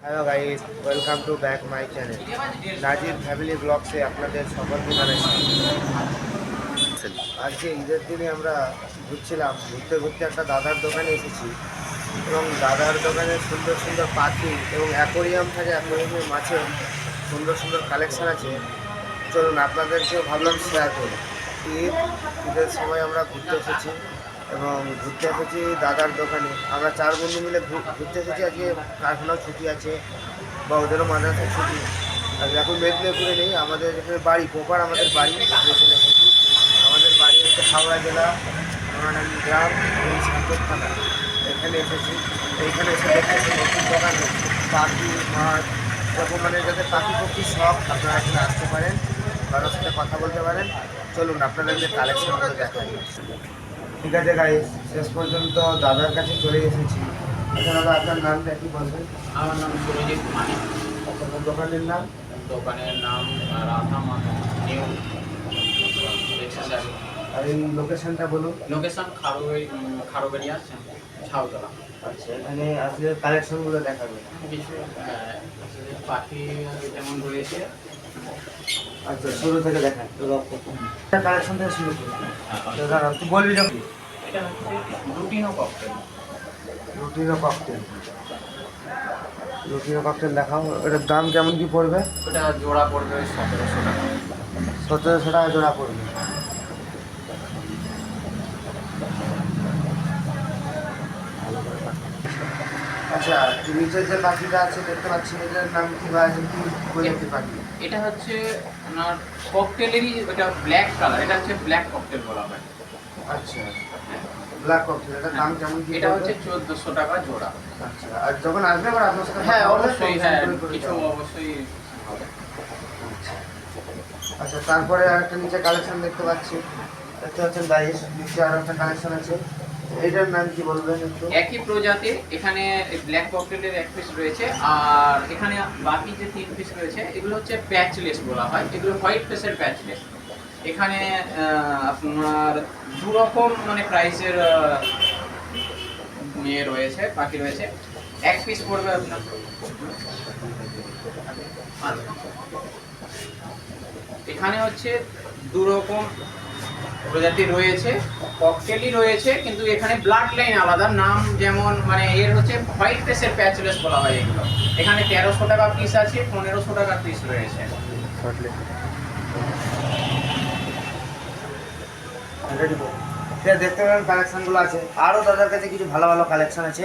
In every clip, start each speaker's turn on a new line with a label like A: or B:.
A: Hello guys, welcome to back my channel Nazir family ব্লগসে আপনাদের সকলকে জানাই আজকে ঈদের দিনে আমরা ঘুরছিলাম, ঘুরতে ঘুরতে একটা দাদার দোকানে এসেছি এবং দাদার দোকানে সুন্দর সুন্দর পাখি এবং অ্যাকোরিয়াম থাকে, অ্যাকোরিয়ামের মাছের সুন্দর সুন্দর কালেকশান আছে। চলুন আপনাদেরকেও ভাবলাম শেয়ার করি। ঈদের সময় আমরা ঘুরতে এসেছি এবং ঘুরতে এসেছি দাদার দোকানে। আমরা চার বন্ধু মিলে ঘুরতে এসেছি। আজকে কারখানাও ছুটি আছে বা ওদেরও মাদ্রাসায় ছুটি। আর এখন মেদিনীপুরে নেই, আমাদের এখানে বাড়ি প্রপার, আমাদের বাড়ি এখানে এসেছি। আমাদের বাড়ি হচ্ছে হাওড়া জেলা মহানানী গ্রাম এবং সান্তর থানা। এখানে এসেছি, এইখানে এসে দেখতেছি নতুন দোকান হচ্ছে পাখি মাছ এরকম, মানে যাদের পাখি পক্ষী শখ আপনারা এখানে আসতে পারেন, কারোর সাথে কথা বলতে পারেন। চলুন আপনাদেরকে কালেকশনগুলো দেখাই। ঠিক আছে গাইস, শেষ পর্যন্ত দাদার কাছে চলে এসেছি। আচ্ছা দাদা, আপনার নামটা কি বলবেন?
B: আমার নাম সুরজিৎ মানিক।
A: আপনার দোকানের নাম?
B: দোকানের নাম রাধা মাতা নিউ এক্সারসাইজ।
A: আর এই লোকেশনটা বলুন।
B: লোকেশন খারোবেড়িয়া ছাউতলা।
A: আচ্ছা, এখানে আসলে কালেকশনগুলো দেখাবেন
B: কিছু পাখি যেমন রয়েছে।
A: আচ্ছা, শুরু থেকে দেখান। কালেকশন থেকে শুরু করুন। দাদা তুই বলবি যখন।
B: এটা হচ্ছে রুটিনো ককটেল।
A: রুটিনো ককটেল, রুটিনো ককটেল দেখাও। এটার দাম কেমন কি পড়বে?
B: ওটা জোড়া পড়বে 1700 টাকা।
A: 1700 টাকা জোড়া পড়বে। আচ্ছা, নিচের যে পাখিটা আছে দেখতে পাচ্ছি, এটার নাম কি বা কি প্রজাতির পাখি?
B: এটা হচ্ছে আপনার ককটেলেরই, ওটা ব্ল্যাক কালার, এটা হচ্ছে ব্ল্যাক ককটেল বলা হয়।
A: আচ্ছা, ব্ল্যাক ককটেল, এটার দাম কেমন কি?
B: এটা হচ্ছে 1400 টাকা জোড়া।
A: আচ্ছা, আর যখন আসবে আবার আপনার সাথে
B: হ্যাঁ
A: কথা বলে
B: অবশ্যই,
A: কম
B: হ্যাঁ
A: করে করে
B: কিছু
A: দেওয়া হবে।
B: অবশ্যই হবে।
A: আচ্ছা, তারপরে আরেকটা নিচে কালেকশন দেখতে পাচ্ছি, দেখতে পাচ্ছেন গাইস, নিচে আর একটা কালেকশন আছে। এটার নাম কি বলবেন একটু?
B: একই প্রজাতির, এখানে ব্ল্যাক ককটেলের এক পিস রয়েছে, আর এখানে বাকি যে 3 পিস রয়েছে এগুলো হচ্ছে প্যাচলেস বলা হয়, এগুলো হোয়াইট ফেসের প্যাচলেস। এখানে আপনার দু রকম মানে প্রাইসের ইয়ে রয়েছে, পাখি রয়েছে। এক পিস পড়বে আপনার এখানে হচ্ছে দু রকম প্রজাতি রয়েছে, ককটেলই রয়েছে, কিন্তু এখানে ব্লাড লাইন আলাদা। নাম যেমন মানে এর হচ্ছে হোয়াইট ফেসের প্যাচলেস বলা হয় এগুলো। এখানে 1300 টাকা পিস আছে, 1500 টাকা পিস রয়েছে।
A: দেখতে পারেন কালেকশনগুলো আছে, আরও দাদার কাছে কিছু ভালো ভালো কালেকশন আছে।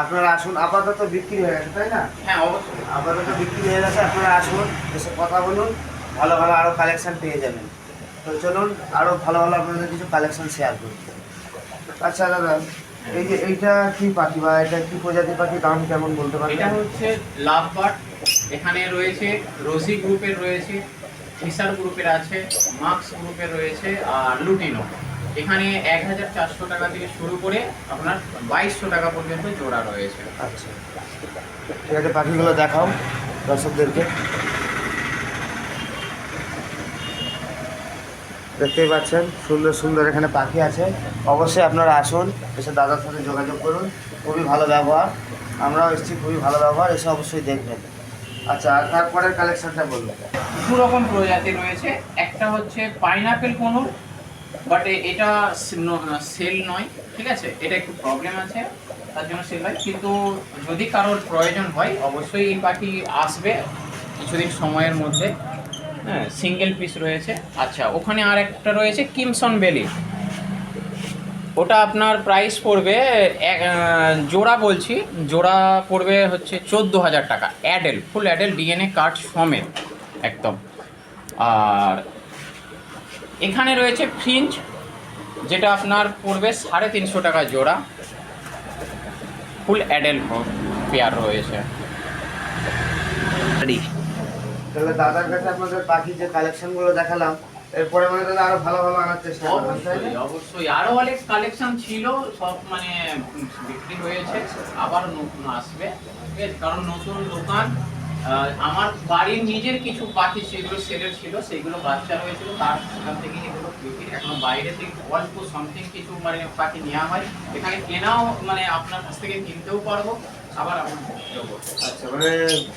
A: আপনারা আসুন, আপাতত বিক্রি হয়ে গেছে তাই না?
B: হ্যাঁ অবশ্যই।
A: আপাতত বিক্রি হয়ে গেছে, আপনারা আসুন, এসে কথা বলুন, ভালো ভালো আরও কালেকশন পেয়ে যাবেন। তো চলুন আরও ভালো ভালো আপনাদের কিছু কালেকশন শেয়ার করি। আচ্ছা দাদা, এই যে এইটা কি পাখি বা এটা কি প্রজাতির পাখি, দাম কেমন বলতে
B: এটা
A: পারবেন?
B: হচ্ছে লাভ বার্ড। এখানে রয়েছে রোজি গ্রুপের রয়েছে, ফিশার গ্রুপের আছে, মার্কস গ্রুপের রয়েছে, আর লুটিনো। এখানে 1400 টাকা থেকে শুরু করে আপনার 2200 টাকা পর্যন্ত জোড়া রয়েছে।
A: আচ্ছা, ঠিক আছে, পাখিগুলো দেখাও দর্শকদেরকে। দেখতেই পাচ্ছেন সুন্দর সুন্দর এখানে পাখি আছে। অবশ্যই আপনারা আসুন, এসে দাদার সাথে যোগাযোগ করুন। খুবই ভালো ব্যবহার, আমরাও এসেছি, খুবই ভালো ব্যবহার, এসে অবশ্যই দেখবেন। আচ্ছা, আর তারপরের কালেকশনটা বলবেন।
B: দু রকম প্রজাতি রয়েছে, একটা হচ্ছে পাইনাপেল কোনুর, বাট এটা সেল নয়, ঠিক আছে, এটা একটু প্রবলেম আছে, তার জন্য সেল হয়। কিন্তু যদি কারোর প্রয়োজন হয় অবশ্যই এই পাখি আসবে কিছুদিন সময়ের মধ্যে। হ্যাঁ, সিঙ্গেল পিস রয়েছে। আচ্ছা, ওখানে আর একটা রয়েছে কিমসন বেলি। ওটা আপনার প্রাইস পড়বে জোড়া বলছি, জোড়া পড়বে হচ্ছে 14,000 টাকা, অ্যাডেল, ফুল অ্যাডেল ডিএনএ কার্ড সমেত একদম। আর এখানে রয়েছে ফ্রিঞ্চ, যেটা আপনার পড়বে 350 টাকা জোড়া, ফুল অ্যাডেল পেয়ার রয়েছে।
A: তাহলে দাদার কাছে আপনাদের পাখির যে কালেকশনগুলো দেখালাম, এরপরে মানে দাদা আরো ভালো ভালো আনার চেষ্টা করবেন, তাই
B: অবশ্যই
A: না?
B: অবশ্যই, আরো অনেক কালেকশন ছিল, সব মানে বিক্রি হয়েছে, আবার নতুন আসবে, ঠিক আছে, কারণ নতুন দোকান। আমার বাড়ির নিজের কিছু পাখি সেগুলো সেলের ছিল, সেগুলো বাচ্চা হয়েছিল, তার সেখান থেকে এগুলো বিক্রি। এখন বাইরে থেকে অল্প সামথিং কিছু মানে পাখি নেওয়া হয়, এখানে কেনাও মানে আপনার কাছ থেকে কিনতেও পারবো, আবার আপনি দেবো।
A: আচ্ছা, মানে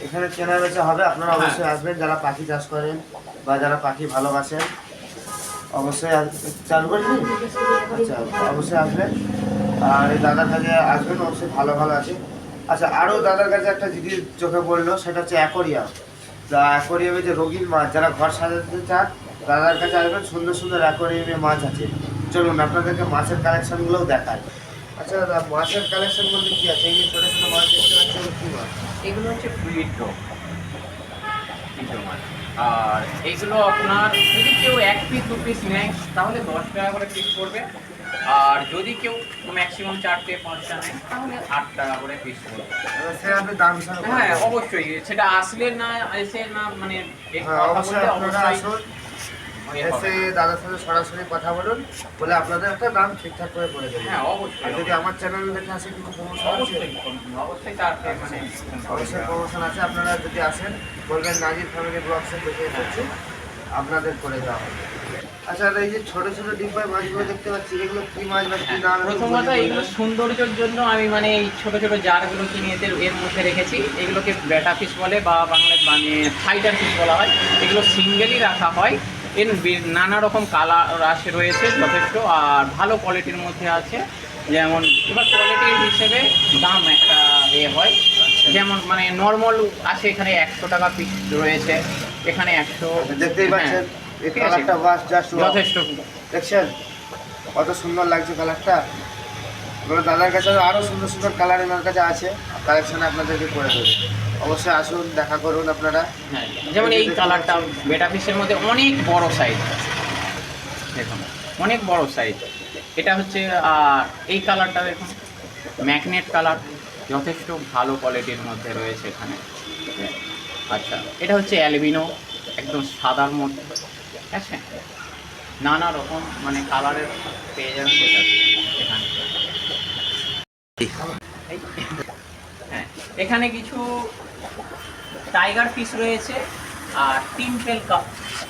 A: এখানে কেনা বেচা হবে, আপনারা অবশ্যই আসবেন যারা পাখি চাষ করেন বা যারা পাখি ভালোবাসেন, অবশ্যই চালু করেছি। আচ্ছা, অবশ্যই আসবেন আর এই দাদার কাছে আসবেন, অবশ্যই ভালো ভালো আছে। আচ্ছা, আরও দাদার কাছে একটা জিনিস চোখে পড়লো, সেটা হচ্ছে অ্যাকোরিয়াম। তা অ্যাকোরিয়ামে যে রঙিন মাছ যারা ঘর সাজাতে চান, দাদার কাছে আসবেন, সুন্দর সুন্দর অ্যাকোরিয়ামে মাছ আছে। চলুন আপনাদেরকে মাছের কালেকশনগুলোও দেখায়। আচ্ছা দাদা, মাছের কালেকশন বলতে কী আছে? এই যে ছোটো ছোটো মাছ দেখতে পাচ্ছি, এগুলো কী মাছ?
B: এগুলো হচ্ছে ফ্লুইড্রো মাছ। আর এইগুলো আপনার যদি কেউ 1 পিস 2 পিস নেয় তাহলে 10 টাকা করে পিস পড়বে। আর যদি কেউ ম্যাক্সিমাম 4টে 5টা নেয় তাহলে 8 টাকা করে পিস পড়বে।
A: এবার সে আপনি দাম হিসাবে করে
B: হ্যাঁ
A: দেবেন।
B: অবশ্যই, সেটা আসলে না এসে না মানে
A: হ্যাঁ,
B: কথা
A: অবশ্যই
B: বললে
A: আপনারা
B: অবশ্যই
A: আসুন,
B: ইয়ে হবে।
A: এসে দাদার সাথে সরাসরি কথা বলুন, বলে আপনাদের একটা দাম ঠিকঠাক করে বলে দেবেন।
B: হ্যাঁ
A: আর
B: অবশ্যই
A: যদি আমার চ্যানেল দেখে আসে কিছু প্রমোশন আছে,
B: অবশ্যই অবশ্যই তার মানে
A: অবশ্যই প্রমোশন আছে। আপনারা যদি আসেন বলবেন নাজির ফ্যামিলি ব্লগসে দেখে এসেছি, আপনাদের করে দেওয়া হবে। আচ্ছা দাদা, এই যে ছোটো ছোটো ডিব্বায় মাছগুলো দেখতে পাচ্ছি, এগুলো কী মাছ বা কী নাম?
B: প্রথমত এইগুলো সৌন্দর্যের জন্য আমি মানে এই ছোট ছোট জারগুলো কিনে এর মধ্যে রেখেছি। এগুলোকে ব্যাটা ফিশ বলে বা বাংলায় মানে ফাইটার ফিশ বলা হয়। এগুলো সিঙ্গেলই রাখা হয়। এর নানা রকম কালার আসে রয়েছে যথেষ্ট, আর ভালো কোয়ালিটির মধ্যে আছে। যেমন এবার কোয়ালিটির হিসেবে দাম একটা হয়, যেমন মানে নর্মাল আছে এখানে 100 টাকা পিস রয়েছে, এখানে 100।
A: দেখতেই পাচ্ছেন এই
B: ঠিক আছে।
A: কালারটা, বাস জাস্ট
B: যথেষ্ট।
A: দেখছেন কত সুন্দর লাগছে কালারটা। এবার দাদার কাছে আরও সুন্দর সুন্দর কালার এনার কাছে আছে, কালেকশানে আপনাদেরকে করে দেবে। অবশ্যই আসুন, দেখা করুন আপনারা।
B: হ্যাঁ, যেমন এই কালারটা বেটা ফিশের মধ্যে অনেক বড় সাইজ, দেখুন অনেক বড় সাইজ। এটা হচ্ছে এই কালারটা দেখুন, ম্যাগনেট কালার, যথেষ্ট ভালো কোয়ালিটির মধ্যে রয়েছে এখানে। আচ্ছা, এটা হচ্ছে অ্যালবিনো, একদম সাদার মধ্যে, ঠিক আছে। নানা রকম মানে কালারের পেয়ে যাবেন এখানে। হ্যাঁ, এখানে কিছু টাইগার ফিশ রয়েছে আর টিম্পেল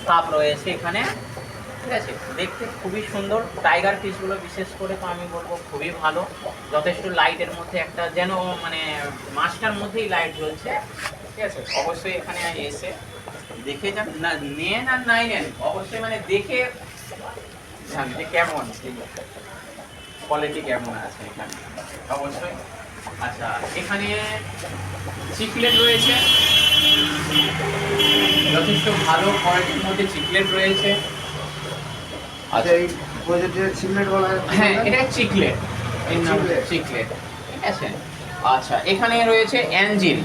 B: কাপ রয়েছে এখানে, ঠিক আছে। দেখতে খুবই সুন্দর টাইগার ফিশগুলো, বিশেষ করে তো আমি বলবো খুবই ভালো। যথেষ্ট লাইটের মধ্যে একটা যেন মানে মাছটার মধ্যেই লাইট জ্বলছে, ঠিক আছে। অবশ্যই এখানে এসে দেখে যান, না নেন আর নাই নেন, অবশ্যই মানে দেখে যান যে কেমন কোয়ালিটি কেমন আছে এখানে অবশ্যই। আচ্ছা, এখানে চিকলেট রয়েছে, যথেষ্ট ভালো কোয়ালিটির মধ্যে চিকলেট রয়েছে।
A: আচ্ছা, এই প্রজাতির চিমলেট বলা হয়?
B: হ্যাঁ, এটা চিকলেট, এর নাম
A: চিকলেট।
B: চিকলেট, ঠিক আছে। আচ্ছা, এখানে রয়েছে অ্যাঞ্জিল।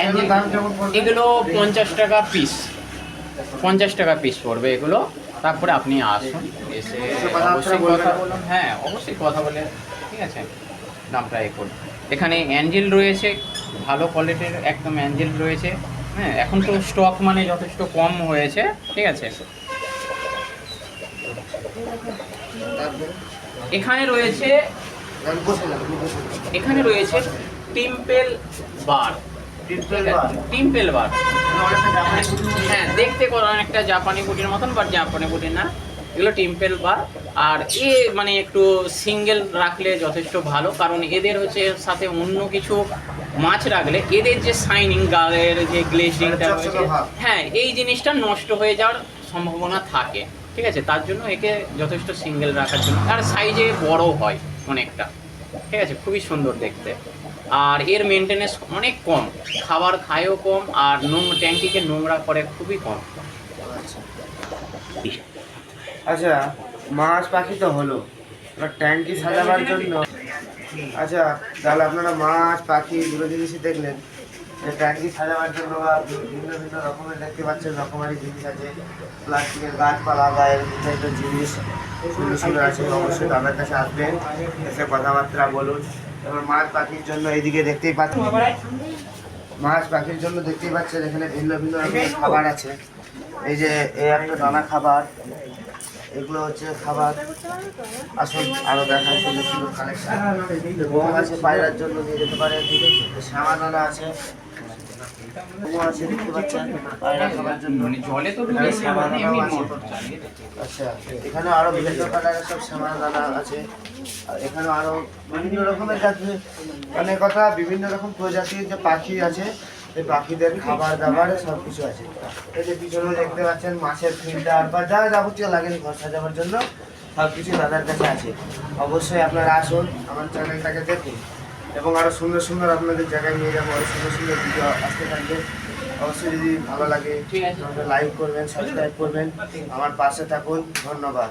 A: এগুলোর দাম কেমন পড়বে?
B: এগুলো 50 টাকা পিস, 50 টাকা পিস পড়বে এগুলো। তারপরে আপনি আসুন, এসে অবশ্যই কথা বলুন। হ্যাঁ অবশ্যই কথা বলে, ঠিক আছে, দামটা এ করুন। এখানে অ্যাঞ্জেল রয়েছে, ভালো কোয়ালিটির একদম অ্যাঞ্জেল রয়েছে। হ্যাঁ, এখন তো স্টক মানে যথেষ্ট কম হয়েছে, ঠিক আছে।
A: তারপরে?
B: এখানে রয়েছে
A: আমি বসে যাবো, আমি বসে যাবো।
B: এখানে রয়েছে টিম্পেল বার,
A: টিম্পেল বার।
B: টিম্পেল বার।
A: মানে অনেকটা জাপানি কুকুর।
B: হ্যাঁ, দেখতে অনেকটা জাপানি বুটির মতন, বাট জাপানি বুটি না, এগুলো টিম্পেল বার। আর মানে একটু সিঙ্গেল রাখলে যথেষ্ট ভালো, কারণ এদের হচ্ছে সাথে অন্য কিছু মাছ রাখলে এদের যে শাইনিং গায়ের যে গ্লেজিংটা
A: চকচকে
B: রয়েছে,
A: ভাব।
B: হ্যাঁ এই জিনিসটা নষ্ট হয়ে যাওয়ার সম্ভাবনা থাকে, ঠিক আছে। তার জন্য একে যথেষ্ট সিঙ্গেল রাখার জন্য, আর সাইজে বড় হয় অনেকটা, ঠিক আছে, খুবই সুন্দর দেখতে। আর এর মেনটেনেন্স অনেক কম, খাবার খায়ও কম, আর ট্যাঙ্কিকে নোংরা করে খুবই কম।
A: আচ্ছা, মাছ পাখি তো হলো, এবার ট্যাঙ্কি সাজাবার জন্য। আচ্ছা, তাহলে আপনারা মাছ পাখি দুটো জিনিসই দেখলেন, যে ট্যাঙ্কি সাজাবার জন্য বা ভিন্ন ভিন্ন রকমের দেখতে পাচ্ছেন রকমারি জিনিস আছে, প্লাস্টিকের গাছপালা বা এর বিভিন্ন জিনিস সুন্দর সুন্দর আছে। অবশ্যই দাদার কাছে আসবেন, এসে কথাবার্তা বলুন। এবার মাছ পাখির জন্য এইদিকে দেখতেই পাচ্ছেন, মাছ পাখির জন্য দেখতেই পাচ্ছেন এখানে ভিন্ন ভিন্ন রকমের খাবার আছে। এই যে এই একটা দানা খাবার, এগুলো হচ্ছে খাবার। আসুন আরো দেখায় সুন্দর সুন্দর কালেকশন। গম আছে পায়রার জন্য নিয়ে যেতে পারে, শ্যামা দানা আছে, কুয়া আছে দেখতে পাচ্ছেন পায়রা খাবার জন্য।
B: মানে জলে তো ডুবে
A: এখানে শ্যামা দানাও
B: এমনি
A: আছে।
B: মোটর চালিয়ে দিচ্ছে।
A: আচ্ছা, এখানে আরো বিভিন্ন কালারের সব শ্যামা দানা আছে। আর এখানে আরো বিভিন্ন রকমের জাতি, মানে কথা বিভিন্ন রকম প্রজাতির যে পাখি আছে, এই পাখিদের খাবার দাবার সব কিছু আছে। এই যে পিছনে দেখতে পাচ্ছেন মাছের ফিল্টার বা যা যাবতীয় লাগে ঘর সাজাবার জন্য সব কিছু দাদার কাছে আছে। অবশ্যই আপনারা আসুন, আমার চ্যানেলটাকে দেখুন এবং আরো সুন্দর সুন্দর আপনাদের জায়গায় নিয়ে যাবো। আরো সুন্দর সুন্দর ভিডিও আসতে থাকবে। অবশ্যই যদি ভালো লাগে
B: ঠিক আছে।
A: লাইক করবেন, সাবস্ক্রাইব করবেন, আমার পাশে থাকুন। ধন্যবাদ।